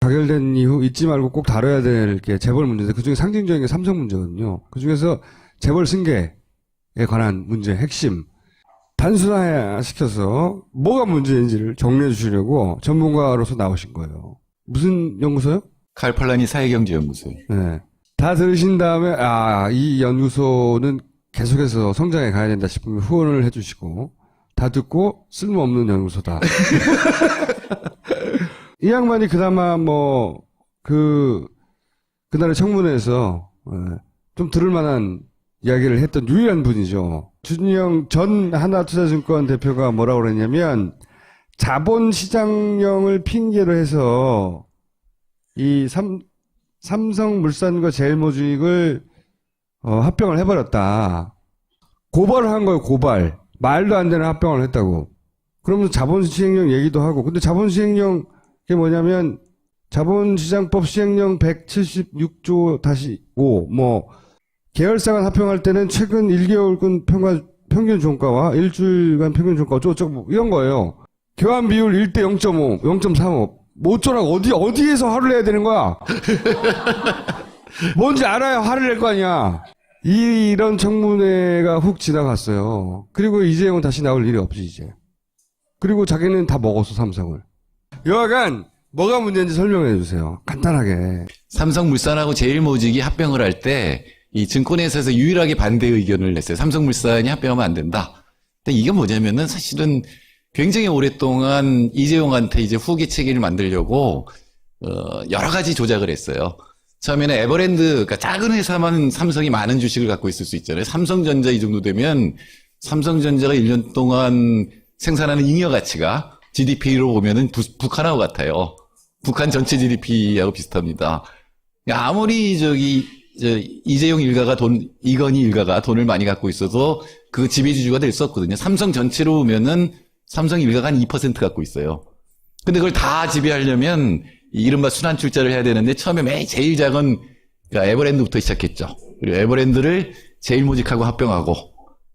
가결된 이후 잊지 말고 꼭 다뤄야 될 게 재벌 문제인데 그중에 상징적인 게 삼성 문제거든요. 그중에서 재벌 승계에 관한 문제 핵심 단순화시켜서 뭐가 문제인지를 정리해 주시려고 전문가로서 나오신 거예요. 무슨 연구소요? 칼팔라니 사회경제연구소요. 네. 다 들으신 다음에 이 연구소는 계속해서 성장해 가야 된다 싶으면 후원을 해주시고 다 듣고 쓸모없는 연구소다. 이 양반이 그나마 그날의 청문회에서 좀 들을 만한 이야기를 했던 유일한 분이죠. 주진영 전 하나투자증권 대표가 뭐라고 그랬냐면 자본시장령을 핑계로 해서 이 삼성물산과 제일모직을 합병을 해버렸다. 고발을 한 거예요. 고발. 말도 안 되는 합병을 했다고. 그러면서 자본시행령 얘기도 하고. 근데 자본시행령 그게 뭐냐면 자본시장법 시행령 176조-5 계열사간 합병할 때는 최근 1개월간 평균 종가와 일주일간 평균 종가 어쩌고 이런 거예요. 교환 비율 1대 0.5, 0.35. 뭐 어쩌라고 어디에서 화를 내야 되는 거야? 뭔지 알아야 화를 낼 거 아니야. 이런 청문회가 훅 지나갔어요. 그리고 이재용은 다시 나올 일이 없지 이제. 그리고 자기는 다 먹었어 삼성을. 여하간 뭐가 문제인지 설명해 주세요. 간단하게. 삼성물산하고 제일모직이 합병을 할 때 이 증권회사에서 유일하게 반대 의견을 냈어요. 삼성물산이 합병하면 안 된다. 근데 이게 뭐냐면은 사실은 굉장히 오랫동안 이재용한테 이제 후계 체계를 만들려고 여러 가지 조작을 했어요. 처음에는 에버랜드, 그러니까 작은 회사만 삼성이 많은 주식을 갖고 있을 수 있잖아요. 삼성전자 이 정도 되면 삼성전자가 1년 동안 생산하는 잉여 가치가 GDP로 보면은 북한하고 같아요. 북한 전체 GDP하고 비슷합니다. 아무리 이재용 일가가 이건희 일가가 돈을 많이 갖고 있어도 그 지배주주가 될 수 없거든요. 삼성 전체로 보면은 삼성 일가가 한 2% 갖고 있어요. 근데 그걸 다 지배하려면 이른바 순환출자를 해야 되는데 처음에 제일 작은 그러니까 에버랜드부터 시작했죠. 그리고 에버랜드를 제일모직하고 합병하고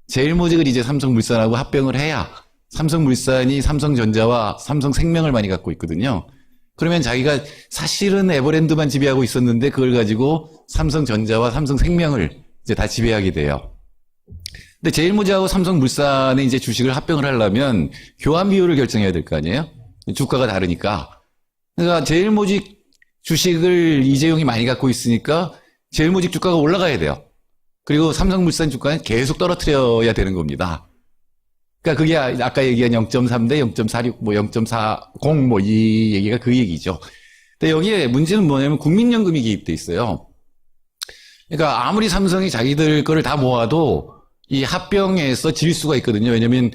제일모직을 이제 삼성물산하고 합병을 해야 삼성물산이 삼성전자와 삼성생명을 많이 갖고 있거든요. 그러면 자기가 사실은 에버랜드만 지배하고 있었는데 그걸 가지고 삼성전자와 삼성생명을 이제 다 지배하게 돼요. 근데 제일모직하고 삼성물산의 이제 주식을 합병을 하려면 교환 비율을 결정해야 될 거 아니에요? 주가가 다르니까. 그러니까 제일모직 주식을 이재용이 많이 갖고 있으니까 제일모직 주가가 올라가야 돼요. 그리고 삼성물산 주가는 계속 떨어뜨려야 되는 겁니다. 그러니까 그게 아까 얘기한 0.3 대 0.46, 0.40 이 얘기가 그 얘기죠. 근데 여기에 문제는 뭐냐면 국민연금이 개입돼 있어요. 그러니까 아무리 삼성이 자기들 거를 다 모아도 이 합병에서 질 수가 있거든요. 왜냐면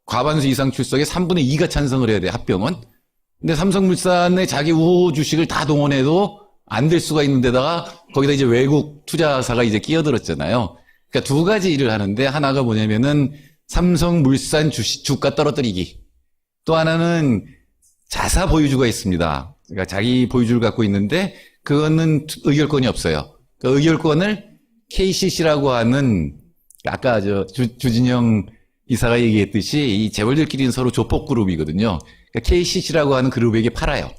과반수 이상 출석에 3분의 2가 찬성을 해야 돼, 합병은. 근데 삼성물산의 자기 우호 주식을 다 동원해도 안 될 수가 있는 데다가 거기다 이제 외국 투자사가 이제 끼어들었잖아요. 그러니까 두 가지 일을 하는데 하나가 뭐냐면은 삼성물산 주가 떨어뜨리기. 또 하나는 자사 보유주가 있습니다. 그러니까 자기 보유주를 갖고 있는데 그거는 의결권이 없어요. 그 의결권을 KCC라고 하는 아까 주진영 이사가 얘기했듯이 이 재벌들끼리는 서로 조폭 그룹이거든요. 그러니까 KCC라고 하는 그룹에게 팔아요.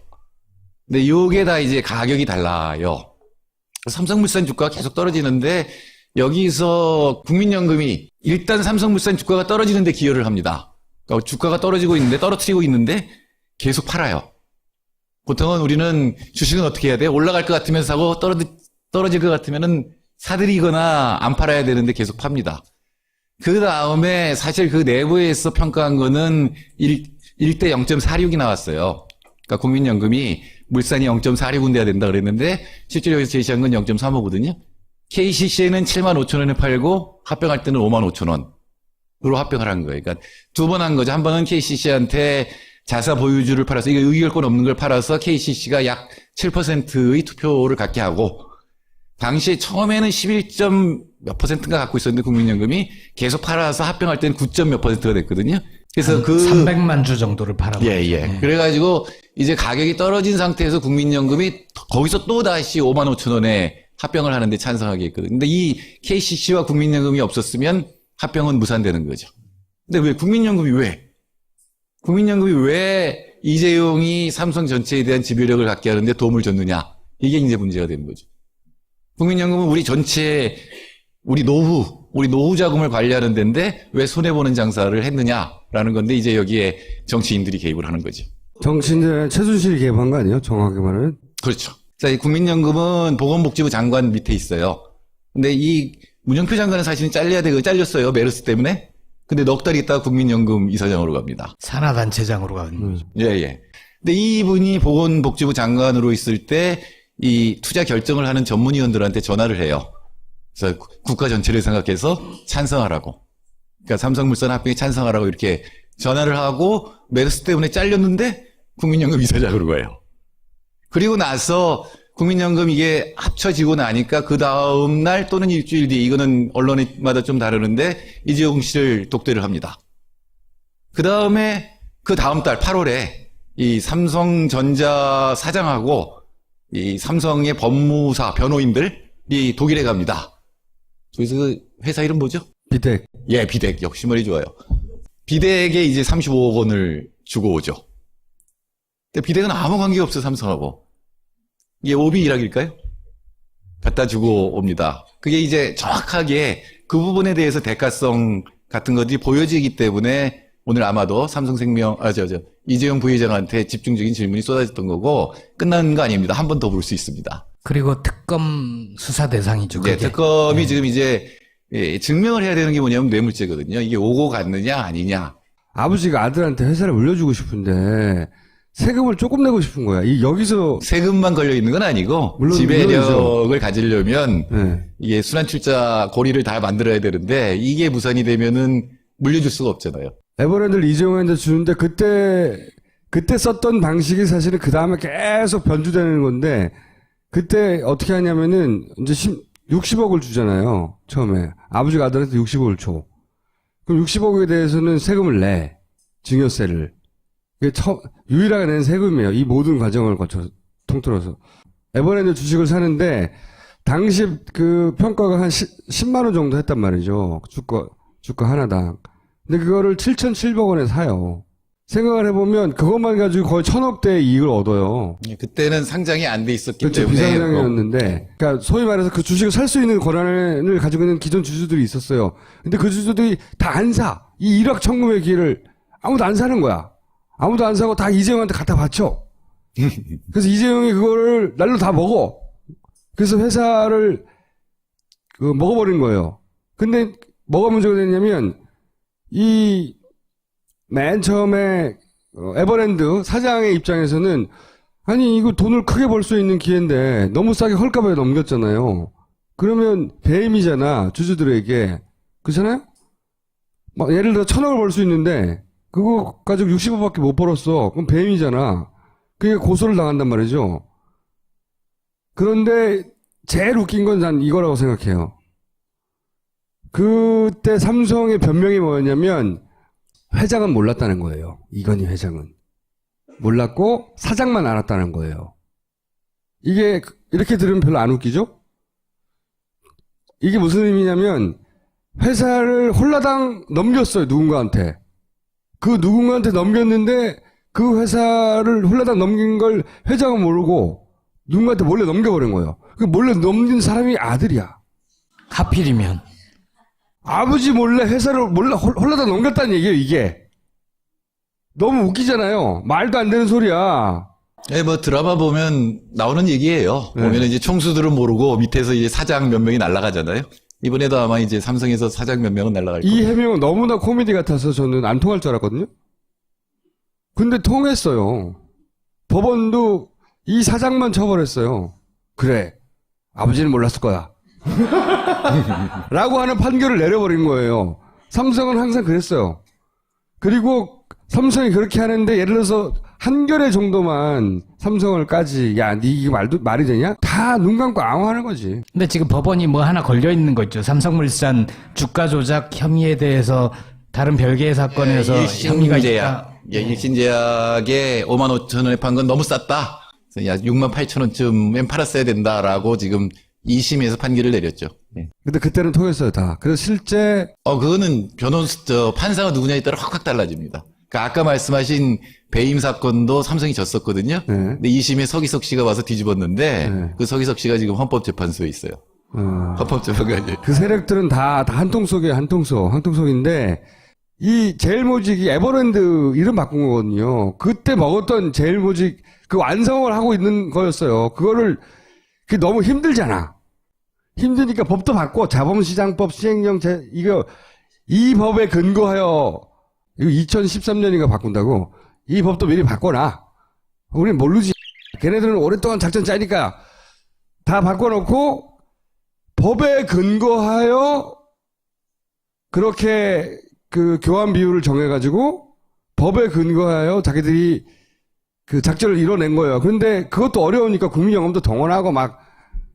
근데 요게 다 이제 가격이 달라요. 삼성물산 주가가 계속 떨어지는데 여기서 국민연금이 일단 삼성물산 주가가 떨어지는데 기여를 합니다. 그러니까 주가가 떨어지고 있는데 계속 팔아요. 보통은 우리는 주식은 어떻게 해야 돼? 올라갈 것 같으면 사고 떨어질 것 같으면은 사들이거나 안 팔아야 되는데 계속 팝니다. 그 다음에 사실 그 내부에서 평가한 거는 1대 0.46이 나왔어요. 그러니까 국민연금이 물산이 0.46은 돼야 된다 그랬는데 실제로 여기서 제시한 건 0.35거든요. KCC에는 75,000원에 팔고 합병할 때는 55,000원으로 합병을 한 거예요. 그러니까 두 번 한 거죠. 한 번은 KCC한테 자사 보유주를 팔아서 이거 의결권 없는 걸 팔아서 KCC가 약 7%의 투표를 갖게 하고 당시에 처음에는 11몇 %인가 갖고 있었는데 국민연금이 계속 팔아서 합병할 때는 9몇 %가 됐거든요. 그래서 300만 주 정도를 팔아버렸죠. 예. 그래가지고 이제 가격이 떨어진 상태에서 국민연금이 거기서 또 다시 55,000원에 합병을 하는데 찬성하게 했거든요. 근데 이 KCC와 국민연금이 없었으면 합병은 무산되는 거죠. 근데 국민연금이 왜 이재용이 삼성 전체에 대한 지배력을 갖게 하는데 도움을 줬느냐. 이게 이제 문제가 되는 거죠. 국민연금은 우리 전체, 우리 노후 자금을 관리하는 데인데 왜 손해보는 장사를 했느냐라는 건데 이제 여기에 정치인들이 개입을 하는 거죠. 정치인들 최순실이 개입한 거 아니에요? 정확하게 말하면. 그렇죠. 자, 이 국민연금은 보건복지부 장관 밑에 있어요. 근데 이 문영표 장관은 사실은 잘렸어요. 메르스 때문에. 근데 넉 달 있다가 국민연금 이사장으로 갑니다. 산하단체장으로 간. 예, 예. 근데 이분이 보건복지부 장관으로 있을 때 이 투자 결정을 하는 전문위원들한테 전화를 해요. 그래서 국가 전체를 생각해서 찬성하라고. 그러니까 삼성물산 합병에 찬성하라고 이렇게 전화를 하고 메르스 때문에 잘렸는데 국민연금 이사장으로 가요. 그리고 나서 국민연금 이게 합쳐지고 나니까 그 다음 날 또는 일주일 뒤에 이거는 언론마다 좀 다르는데 이재용 씨를 독대를 합니다. 그 다음에 그 다음 달 8월에 이 삼성전자 사장하고 이 삼성의 법무사 변호인들이 독일에 갑니다. 그래서 그 회사 이름 뭐죠? 비택. 예, 비덱. 역시 머리 좋아요. 비덱에 이제 35억 원을 주고 오죠. 근데 비덱은 아무 관계가 없어요, 삼성하고. 이게 오비 일학일까요? 갖다 주고 옵니다. 그게 이제 정확하게 그 부분에 대해서 대가성 같은 것들이 보여지기 때문에 오늘 아마도 삼성생명, 이재용 부회장한테 집중적인 질문이 쏟아졌던 거고 끝난 거 아닙니다. 한 번 더 볼 수 있습니다. 그리고 특검 수사 대상이죠. 네, 그게. 특검이 지금 이제 증명을 해야 되는 게 뭐냐면 뇌물죄거든요. 이게 오고 갔느냐 아니냐. 아버지가 아들한테 회사를 물려주고 싶은데 세금을 조금 내고 싶은 거야. 여기서 세금만 걸려 있는 건 아니고 물론 지배력을 가지려면 네. 이게 순환출자 고리를 다 만들어야 되는데 이게 무산이 되면은 물려줄 수가 없잖아요. 에버랜드를 이재용한테 주는데 그때 썼던 방식이 사실은 그 다음에 계속 변주되는 건데 그때 어떻게 하냐면은 이제 60억을 주잖아요. 처음에 아버지가 아들한테 60억을 줘. 그럼 60억에 대해서는 세금을 내. 증여세를. 그게 유일하게 낸 세금이에요. 이 모든 과정을 거쳐 통틀어서. 에버랜드 주식을 사는데 당시 그 평가가 한 10만 원 정도 했단 말이죠. 주가 하나당. 근데 그거를 7,700원에 사요. 생각을 해보면 그것만 가지고 거의 1,000억대의 이익을 얻어요. 그때는 상장이 안 돼 있었기 그렇죠. 때문에 비상장이었는데, 그러니까 소위 말해서 그 주식을 살 수 있는 권한을 가지고 있는 기존 주주들이 있었어요. 근데 그 주주들이 다 안 사. 이 일확천금의 기회를 아무도 안 사는 거야. 아무도 안 사고 다 이재용한테 갖다 바쳐. 그래서 이재용이 그거를 날로 다 먹어. 그래서 회사를 먹어버린 거예요. 근데 뭐가 문제가 됐냐면 맨 처음에 에버랜드 사장의 입장에서는 아니 이거 돈을 크게 벌 수 있는 기회인데 너무 싸게 헐값에 넘겼잖아요. 그러면 배임이잖아 주주들에게. 그렇잖아요? 막 예를 들어 1,000억을 벌 수 있는데 그거 가지고 60억밖에 못 벌었어. 그럼 배임이잖아. 그게 고소를 당한단 말이죠. 그런데 제일 웃긴 건 난 이거라고 생각해요. 그때 삼성의 변명이 뭐였냐면 회장은 몰랐다는 거예요. 이건희 회장은. 몰랐고 사장만 알았다는 거예요. 이게 이렇게 들으면 별로 안 웃기죠? 이게 무슨 의미냐면 회사를 홀라당 넘겼어요. 누군가한테. 그 누군가한테 넘겼는데 그 회사를 홀라당 넘긴 걸 회장은 모르고 누군가한테 몰래 넘겨버린 거예요. 그 몰래 넘긴 사람이 아들이야. 하필이면. 아버지 몰래 회사를 몰래 홀라당 넘겼다는 얘기예요, 이게. 너무 웃기잖아요. 말도 안 되는 소리야. 예, 뭐 드라마 보면 나오는 얘기예요. 네. 보면 이제 총수들은 모르고 밑에서 이제 사장 몇 명이 날아가잖아요. 이번에도 아마 이제 삼성에서 사장 몇 명은 날아갈 거예요. 이 해명은 너무나 코미디 같아서 저는 안 통할 줄 알았거든요. 근데 통했어요. 법원도 이 사장만 처벌했어요. 그래, 아버지는 몰랐을 거야. 라고 하는 판결을 내려버린 거예요. 삼성은 항상 그랬어요. 그리고 삼성이 그렇게 하는데 예를 들어서 한겨레 정도만 삼성을 까지 야, 니 이게 말이 되냐? 다 눈 감고 앙호하는 거지. 근데 지금 법원이 뭐 하나 걸려 있는 거 있죠. 삼성물산 주가 조작 혐의에 대해서 다른 별개의 사건에서 혐의가 있다. 예, 일신제약에 55,000원에 판 건 너무 쌌다. 그래서 야, 68,000원쯤엔 팔았어야 된다라고 지금 2심에서 판결을 내렸죠. 예. 근데 그때는 통했어요, 다. 그래서 실제 그거는 판사가 누구냐에 따라 확확 달라집니다. 그러니까 아까 말씀하신 배임 사건도 삼성이 졌었거든요. 네. 근데 2심에 서기석 씨가 와서 뒤집었는데 네. 그 서기석 씨가 지금 헌법재판소에 있어요. 헌법재판관이. 그 세력들은 다 한통 속에 한통속인데, 이 제일모직이 에버랜드 이름 바꾼 거거든요. 그때 먹었던 제일모직 그 완성을 하고 있는 거였어요. 그거를, 그게 너무 힘들잖아. 힘드니까 법도 바꿔. 자본시장법 시행령 이 법에 근거하여, 이거 2013년인가 바꾼다고? 이 법도 미리 바꿔놔. 우린 모르지. 걔네들은 오랫동안 작전 짜니까 다 바꿔놓고, 법에 근거하여 그렇게 그 교환 비율을 정해가지고 법에 근거하여 자기들이 그 작전을 이뤄낸 거예요. 그런데 그것도 어려우니까 국민연금도 동원하고 막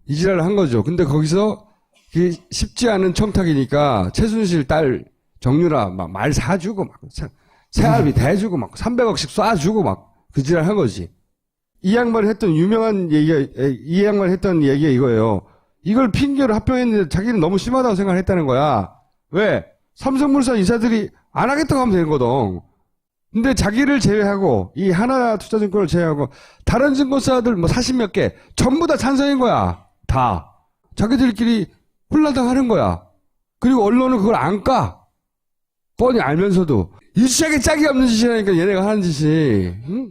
이지랄을 한 거죠. 근데 거기서 그게 쉽지 않은 청탁이니까 최순실 딸 정유라 막 말 사주고 막 새알비 대주고 막 300억씩 쏴주고 막 그 지랄 한 거지. 이 양반이 했던 유명한 이 양반이 했던 얘기가 이거예요. 이걸 핑계로 합병했는데 자기는 너무 심하다고 생각했다는 거야. 왜? 삼성물산 이사들이 안 하겠다고 하면 되는 거든. 근데 자기를 제외하고 이 하나투자증권을 제외하고 다른 증권사들 뭐 40몇 개 전부 다 찬성인 거야. 다. 자기들끼리 홀라당 하는 거야. 그리고 언론은 그걸 안 까. 뻔히 알면서도 유치하게 짝이 없는 짓이라니까 얘네가 하는 짓이. 응?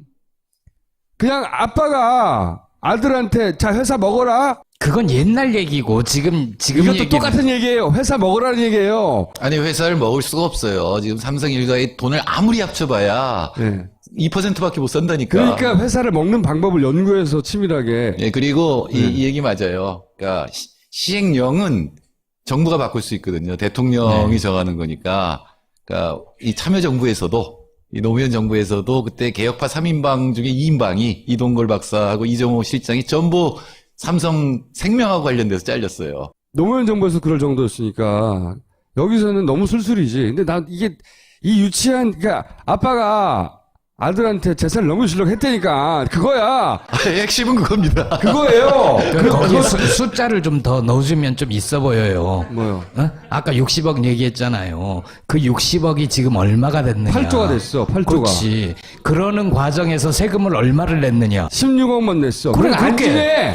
그냥 아빠가 아들한테 자 회사 먹어라. 그건 옛날 얘기고 지금 이것도 얘기는 똑같은 얘기예요. 회사 먹으라는 얘기예요. 아니 회사를 먹을 수가 없어요. 지금 삼성 일가의 돈을 아무리 합쳐봐야 네. 2%밖에 못 산다니까. 그러니까 회사를 먹는 방법을 연구해서 치밀하게. 예, 그리고 이 얘기 맞아요. 그러니까 시행령은 정부가 바꿀 수 있거든요. 대통령이 정하는 거니까. 그러니까 이 참여정부에서도 이 노무현 정부에서도 그때 개혁파 3인방 중에 2인방이 이동걸 박사하고 이정호 실장이 전부 삼성 생명하고 관련돼서 잘렸어요. 노무현 정부에서 그럴 정도였으니까 여기서는 너무 술술이지. 근데 난 이게 이 유치한 그러니까 아빠가 아들한테 재산을 넘겨주려고 했다니까 그거야. 핵심은 그겁니다. 그거예요. 거기 숫자를 좀 더 넣어주면 좀 있어 보여요. 뭐요? 어? 아까 60억 얘기했잖아요. 그 60억이 지금 얼마가 됐느냐. 8조가 됐어. 8조가. 그렇지. 그러는 과정에서 세금을 얼마를 냈느냐. 16억만 냈어. 그래, 그럼 안 그렇게. 지네.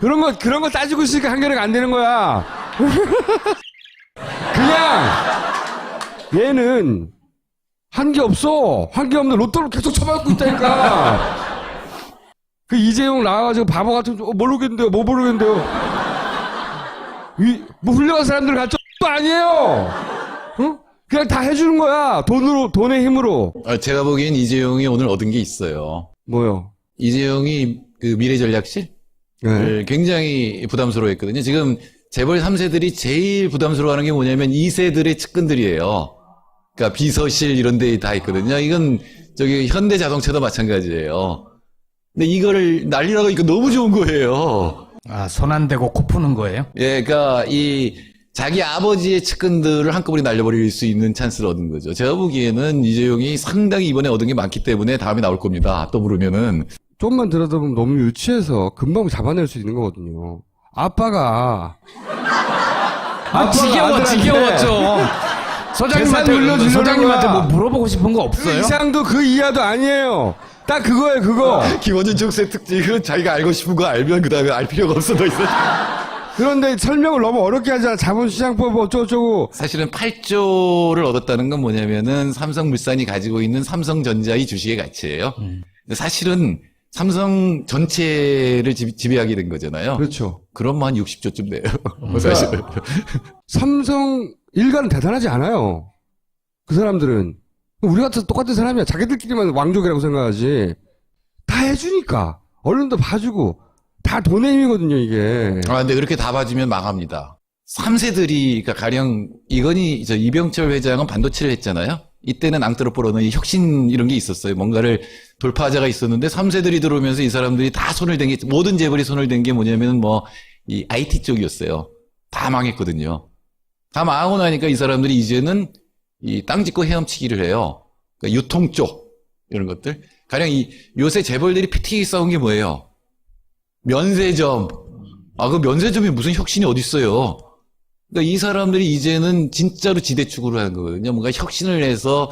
그런 거 따지고 있으니까 한겨레가 안 되는 거야. 그냥 얘는 한 게 없어. 한 게 없는데 로또를 계속 쳐맞고 있다니까. 그 이재용 나와가지고 바보 같은 모르겠는데요. 뭐 모르겠는데요. 뭐 훌륭한 사람들 같죠? 또 아니에요. 응? 그냥 다 해주는 거야. 돈의 힘으로. 제가 보기엔 이재용이 오늘 얻은 게 있어요. 뭐요? 이재용이 그 미래전략실? 네. 굉장히 부담스러워했거든요. 지금 재벌 3세들이 제일 부담스러워하는 게 뭐냐면 2세들의 측근들이에요. 그러니까 비서실 이런 데 다 있거든요. 이건 저기 현대자동차도 마찬가지예요. 근데 이거를 날리라고 이거 너무 좋은 거예요. 아, 손 안 대고 코 푸는 거예요? 예, 그러니까 이 자기 아버지의 측근들을 한꺼번에 날려버릴 수 있는 찬스를 얻은 거죠. 제가 보기에는 이재용이 상당히 이번에 얻은 게 많기 때문에 다음에 나올 겁니다. 또 부르면은. 좀만 들여다보면 너무 유치해서 금방 잡아낼 수 있는 거거든요. 아빠가 지겨워 좀. 소장님한테 뭐 물어보고 싶은 거 그 없어요? 이상도 그 이하도 아니에요. 딱 그거예요, 그거. 김원준 총수의 특징은 자기가 알고 싶은 거 알면 그 다음에 알 필요가 없어 더 있어. 그런데 설명을 너무 어렵게 하잖아. 자본시장법 어쩌고저쩌고. 사실은 8조를 얻었다는 건 뭐냐면은 삼성물산이 가지고 있는 삼성전자의 주식의 가치예요. 근데 사실은 삼성 전체를 지배하게 된 거잖아요. 그렇죠. 그럼 한 60조쯤 돼요. 사실은. 삼성 일가는 대단하지 않아요. 그 사람들은. 우리 같은 똑같은 사람이야. 자기들끼리만 왕족이라고 생각하지. 다 해주니까. 언론도 봐주고. 다 돈의 힘이거든요, 이게. 근데 그렇게 다 봐주면 망합니다. 3세들이, 그러니까 가령, 이병철 회장은 반도체를 했잖아요? 이때는 앙뜨로뽀로는 혁신 이런 게 있었어요. 뭔가를 돌파하자가 있었는데 3세들이 들어오면서 이 사람들이 다 손을 댄 게, 모든 재벌이 손을 댄 게 뭐냐면 이 IT 쪽이었어요. 다 망했거든요. 다 망하고 나니까 이 사람들이 이제는 이 땅 짓고 헤엄치기를 해요. 그러니까 유통 쪽, 이런 것들. 가령 요새 재벌들이 피튀기 싸운 게 뭐예요? 면세점. 그 면세점이 무슨 혁신이 어딨어요? 그러니까 이 사람들이 이제는 진짜로 지대축으로 하는 거거든요. 뭔가 혁신을 해서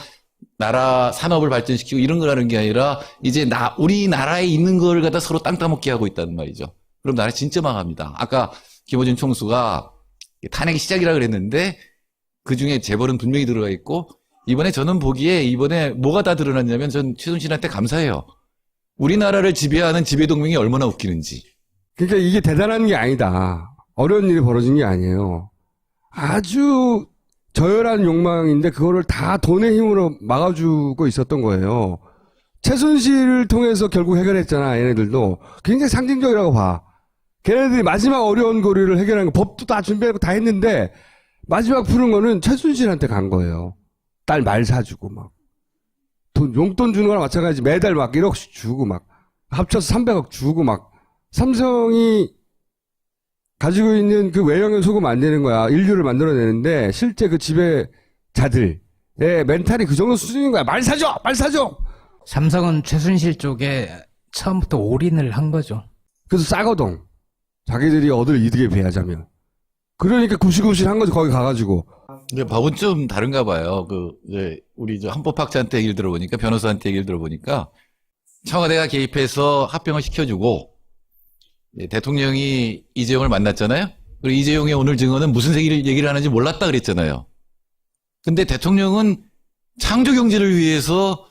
나라 산업을 발전시키고 이런 걸 하는 게 아니라 이제 우리나라에 있는 걸 갖다 서로 땅 따먹기 하고 있다는 말이죠. 그럼 나라 진짜 망합니다. 아까 김어준 총수가 탄핵이 시작이라 그랬는데 그 중에 재벌은 분명히 들어가 있고 이번에 저는 보기에 이번에 뭐가 다 드러났냐면 전 최순실한테 감사해요. 우리나라를 지배하는 지배동맹이 얼마나 웃기는지. 그러니까 이게 대단한 게 아니다. 어려운 일이 벌어진 게 아니에요. 아주 저열한 욕망인데 그거를 다 돈의 힘으로 막아주고 있었던 거예요. 최순실을 통해서 결국 해결했잖아. 얘네들도 굉장히 상징적이라고 봐. 걔네들이 마지막 어려운 고리를 해결한 거 법도 다 준비하고 다 했는데 마지막 푸는 거는 최순실한테 간 거예요. 딸 말 사주고 막 용돈 주는 거랑 마찬가지. 매달 막 1억씩 주고 막 합쳐서 300억 주고 막 삼성이 가지고 있는 그 외형을 속으면 안 되는 거야. 인류를 만들어내는데 실제 그 지배자들의 멘탈이 그 정도 수준인 거야. 말 사줘! 말 사줘! 삼성은 최순실 쪽에 처음부터 올인을 한 거죠. 그래서 싸거든. 자기들이 얻을 이득에 비하자면. 그러니까 굽실굽실 한 거지, 거기 가가지고. 근데 법은 좀 다른가 봐요. 우리 헌법학자한테 얘기를 들어보니까, 변호사한테 얘기를 들어보니까, 청와대가 개입해서 합병을 시켜주고, 대통령이 이재용을 만났잖아요? 그리고 이재용의 오늘 증언은 무슨 얘기를 하는지 몰랐다 그랬잖아요. 근데 대통령은 창조 경제를 위해서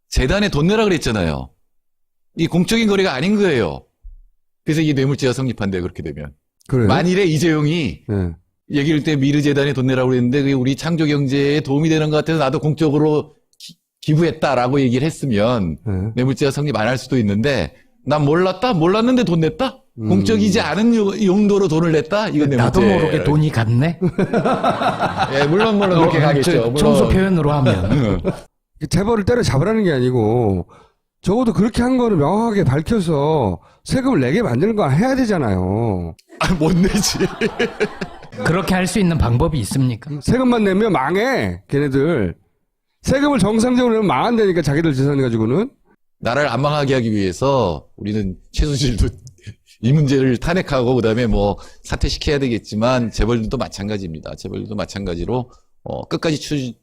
재단에 돈 내라 그랬잖아요. 이 공적인 거래가 아닌 거예요. 그래서 이게 뇌물죄가 성립한대, 그렇게 되면. 그래요? 만일에 이재용이 네. 얘기를 때 미르재단에 돈 내라고 그랬는데 그게 우리 창조 경제에 도움이 되는 것 같아서 나도 공적으로 기부했다라고 얘기를 했으면 네. 뇌물죄가 성립 안 할 수도 있는데 난 몰랐는데 돈 냈다? 공적이지 않은 용도로 돈을 냈다? 이건 뇌물죄. 나도 모르게 돈이 갔네. 예, 물론 그렇게 가겠죠. 청소 표현으로 하면. 재벌을 때려잡으라는 게 아니고 적어도 그렇게 한 거를 명확하게 밝혀서 세금을 내게 만드는 거 해야 되잖아요. 못 내지. 그렇게 할 수 있는 방법이 있습니까? 세금만 내면 망해, 걔네들. 세금을 정상적으로 내면 망한다니까, 자기들 재산 가지고는. 나라를 안 망하게 하기 위해서 우리는 최순실도 이 문제를 탄핵하고 그다음에 뭐 사퇴시켜야 되겠지만 재벌들도 마찬가지입니다. 재벌들도 마찬가지로 끝까지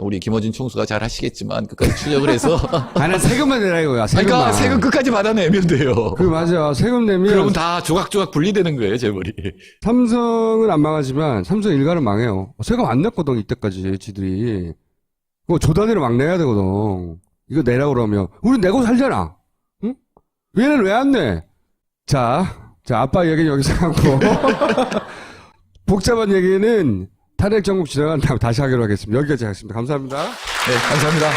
우리 김어준 총수가 잘 하시겠지만 끝까지 추적을 해서 아니, 세금만 내라 이거야, 세금만. 그러니까 세금 끝까지 받아내면 돼요. 그 맞아. 세금 내면. 그러면 다 조각조각 분리되는 거예요, 재벌이. 삼성은 안 망하지만 삼성 일가는 망해요. 세금 안 냈거든, 이때까지, 지들이. 그거 조단위로 막 내야 되거든. 이거 내라 그러면. 우린 내고 살잖아. 응? 얘는 왜 안 내? 자, 아빠 얘기는 여기서 하고. 복잡한 얘기는 탄핵 정국 지나간 다음 다시 하기로 하겠습니다. 여기까지 하겠습니다. 감사합니다. 네, 감사합니다.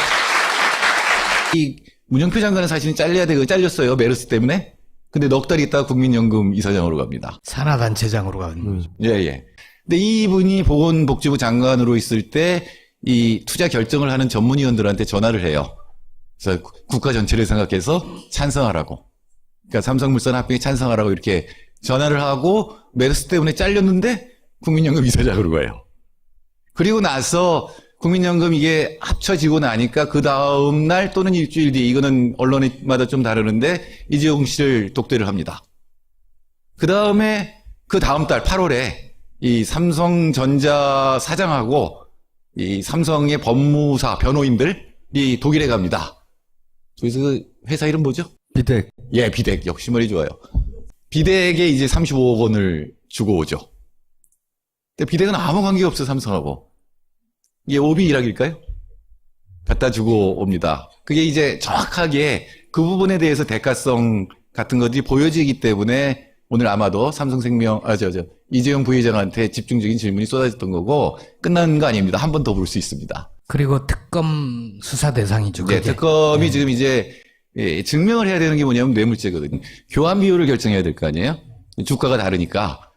이 문영표 장관은 사실은 잘렸어요, 메르스 때문에. 근데 넉 달 있다가 국민연금 이사장으로 갑니다. 산하단체장으로 가는 거죠. 예. 근데 이분이 보건복지부 장관으로 있을 때 이 투자 결정을 하는 전문위원들한테 전화를 해요. 그래서 국가 전체를 생각해서 찬성하라고. 그러니까 삼성물산 합병에 찬성하라고 이렇게 전화를 하고 메르스 때문에 잘렸는데 국민연금 이사장으로 가요. 그리고 나서 국민연금 이게 합쳐지고 나니까 그 다음 날 또는 일주일 뒤에 이거는 언론마다 좀 다르는데 이재용 씨를 독대를 합니다. 그 다음에 그 다음 달 8월에 이 삼성전자 사장하고 이 삼성의 법무사 변호인들이 독일에 갑니다. 그래서 그 회사 이름 뭐죠? 비택. 예, 비덱. 역시 머리 좋아요. 비덱에 이제 35억 원을 주고 오죠. 근데 비덱은 아무 관계가 없어요, 삼성하고. 이게 오비 일학일까요? 갖다 주고 옵니다. 그게 이제 정확하게 그 부분에 대해서 대가성 같은 것들이 보여지기 때문에 오늘 아마도 삼성생명, 이재용 부회장한테 집중적인 질문이 쏟아졌던 거고, 끝난 거 아닙니다. 한 번 더 볼 수 있습니다. 그리고 특검 수사 대상이죠. 네, 특검이 지금 이제, 증명을 해야 되는 게 뭐냐면 뇌물죄거든요. 교환 비율을 결정해야 될 거 아니에요? 주가가 다르니까.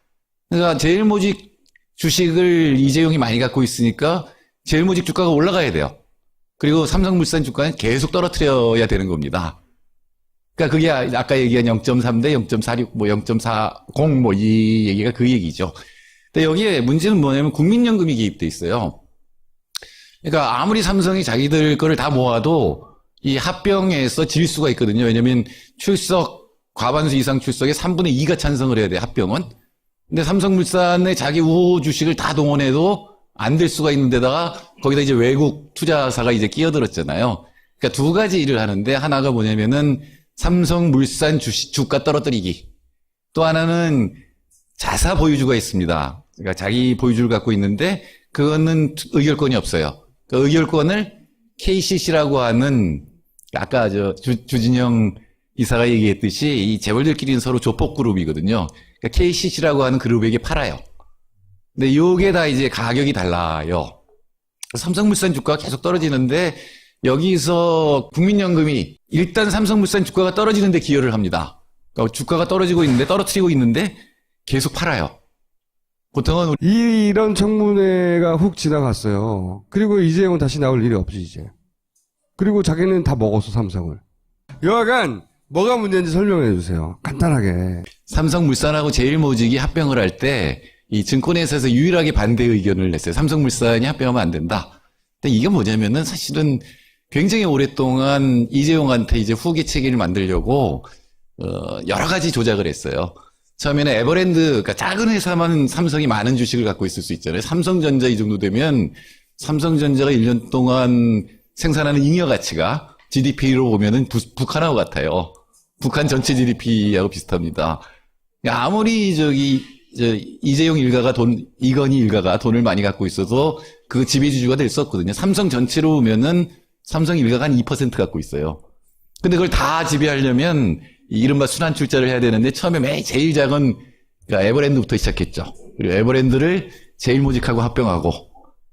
그러니까 제일모직 주식을 이재용이 많이 갖고 있으니까 제일모직 주가가 올라가야 돼요. 그리고 삼성물산 주가는 계속 떨어뜨려야 되는 겁니다. 그러니까 그게 아까 얘기한 0.3 대 0.46, 0.40 이 얘기가 그 얘기죠. 근데 여기에 문제는 뭐냐면 국민연금이 개입돼 있어요. 그러니까 아무리 삼성이 자기들 거를 다 모아도 이 합병에서 질 수가 있거든요. 왜냐면 과반수 이상 출석에 3분의 2가 찬성을 해야 돼, 합병은. 근데 삼성물산의 자기 우호 주식을 다 동원해도 안 될 수가 있는 데다가 거기다 이제 외국 투자사가 이제 끼어들었잖아요. 그러니까 두 가지 일을 하는데 하나가 뭐냐면은 삼성물산 주가 떨어뜨리기. 또 하나는 자사 보유주가 있습니다. 그러니까 자기 보유주를 갖고 있는데 그거는 의결권이 없어요. 그 의결권을 KCC라고 하는 아까 주진영 이사가 얘기했듯이 이 재벌들끼리는 서로 조폭 그룹이거든요. 그러니까 KCC라고 하는 그룹에게 팔아요. 근데 요게 다 이제 가격이 달라요. 삼성물산 주가가 계속 떨어지는데 여기서 국민연금이 일단 삼성물산 주가가 떨어지는데 기여를 합니다. 그러니까 주가가 떨어뜨리고 있는데 계속 팔아요. 보통은 이런 청문회가 훅 지나갔어요. 그리고 이재용은 다시 나올 일이 없지, 이제. 그리고 자기는 다 먹었어, 삼성을. 여하간, 뭐가 문제인지 설명해 주세요. 간단하게. 삼성물산하고 제일모직이 합병을 할 때 이 증권회사에서 유일하게 반대 의견을 냈어요. 삼성물산이 합병하면 안 된다. 근데 이게 뭐냐면은 사실은 굉장히 오랫동안 이재용한테 이제 후계 체계를 만들려고 여러 가지 조작을 했어요. 처음에는 에버랜드, 그러니까 작은 회사만 삼성이 많은 주식을 갖고 있을 수 있잖아요. 삼성전자 이 정도 되면 삼성전자가 1년 동안 생산하는 잉여 가치가 GDP로 보면은 북한하고 같아요. 북한 전체 GDP하고 비슷합니다. 그러니까 아무리 이재용 일가가 이건희 일가가 돈을 많이 갖고 있어도 그 지배주주가 될 수 없거든요. 삼성 전체로 보면은 삼성 일가가 한 2% 갖고 있어요. 근데 그걸 다 지배하려면 이른바 순환출자를 해야 되는데 처음에 제일 작은 그러니까 에버랜드부터 시작했죠. 그리고 에버랜드를 제일모직하고 합병하고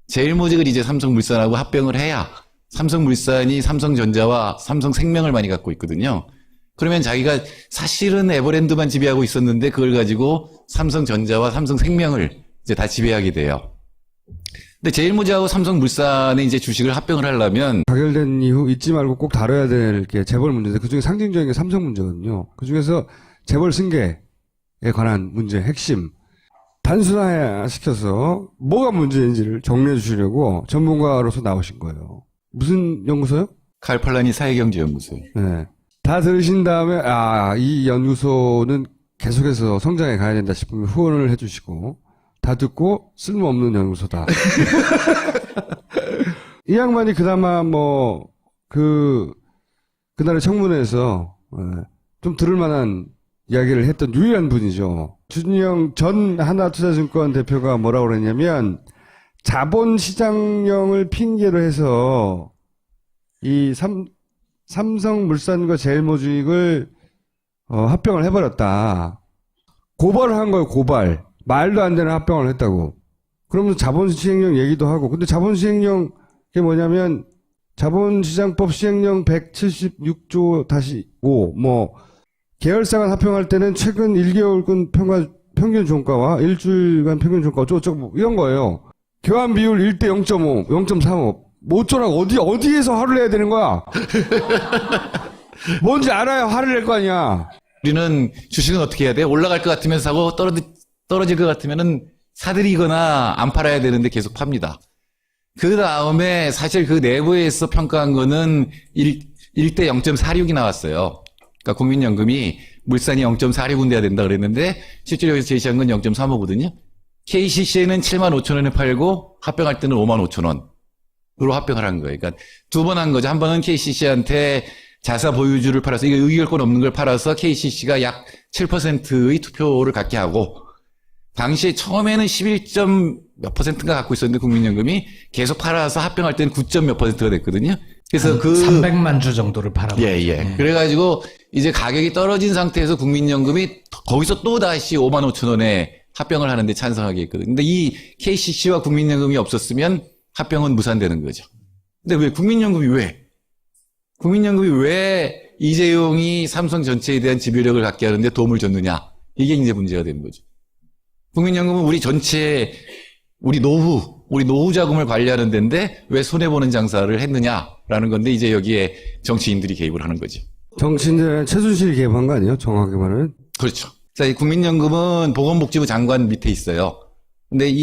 제일모직을 이제 삼성물산하고 합병을 해야 삼성물산이 삼성전자와 삼성생명을 많이 갖고 있거든요. 그러면 자기가 사실은 에버랜드만 지배하고 있었는데 그걸 가지고 삼성전자와 삼성생명을 이제 다 지배하게 돼요. 근데 제일모직하고 삼성물산의 이제 주식을 합병을 하려면 가결된 이후 잊지 말고 꼭 다뤄야 될 게 재벌 문제인데 그중에 상징적인 게 삼성 문제거든요. 그중에서 재벌 승계에 관한 문제 핵심 단순화시켜서 뭐가 문제인지를 정리해 주시려고 전문가로서 나오신 거예요. 무슨 연구소요? 칼팔라니 사회경제연구소요. 네. 다 들으신 다음에 이 연구소는 계속해서 성장해 가야 된다 싶으면 후원을 해주시고 다 듣고 쓸모없는 연구소다. 이 양반이 그나마 그날의 청문회에서 좀 들을 만한 이야기를 했던 유일한 분이죠. 주진영 전 하나투자증권 대표가 뭐라고 그랬냐면 자본시장령을 핑계로 해서 이 삼성물산과 제일모직을 합병을 해버렸다. 고발을 한 거예요, 고발. 말도 안 되는 합병을 했다고. 그러면서 자본시행령 얘기도 하고. 근데 자본시행령, 그게 뭐냐면, 자본시장법 시행령 176조-5, 계열사간 합병할 때는 최근 1개월간 평균 종가와 일주일간 평균 종가 어쩌고 이런 거예요. 교환 비율 1대 0.5, 0.35. 어쩌라고, 어디에서 화를 내야 되는 거야? 뭔지 알아야 화를 낼 거 아니야. 우리는 주식은 어떻게 해야 돼? 올라갈 것 같으면 사고 떨어질 것 같으면은 사들이거나 안 팔아야 되는데 계속 팝니다. 그 다음에 사실 그 내부에서 평가한 거는 1대 0.46이 나왔어요. 그러니까 국민연금이 물산이 0.46은 돼야 된다 그랬는데 실제로 여기서 제시한 건 0.35거든요. KCC에는 7만 5천 원에 팔고 합병할 때는 5만 5천 원으로 합병을 한 거예요. 그러니까 두 번 한 거죠. 한 번은 KCC한테 자사 보유주를 팔아서 이거 의결권 없는 걸 팔아서 KCC가 약 7%의 투표를 갖게 하고 당시에 처음에는 11점 몇 %인가 갖고 있었는데 국민연금이 계속 팔아서 합병할 때는 9점 몇 %가 됐거든요. 그래서 300만 주 정도를 팔아버렸죠. 예. 그래가지고 이제 가격이 떨어진 상태에서 국민연금이 거기서 또 다시 5만 5천 원에 합병을 하는데 찬성하게 했거든요. 근데 이 KCC와 국민연금이 없었으면 합병은 무산되는 거죠. 근데 왜 국민연금이 왜 이재용이 삼성 전체에 대한 지배력을 갖게 하는데 도움을 줬느냐. 이게 이제 문제가 되는 거죠. 국민연금은 우리 노후 자금을 관리하는 데인데 왜 손해보는 장사를 했느냐라는 건데 이제 여기에 정치인들이 개입을 하는 거죠. 정치인들은 최순실이 개입한 거 아니에요? 정확하게 말하면? 그렇죠. 자, 이 국민연금은 보건복지부 장관 밑에 있어요. 근데 이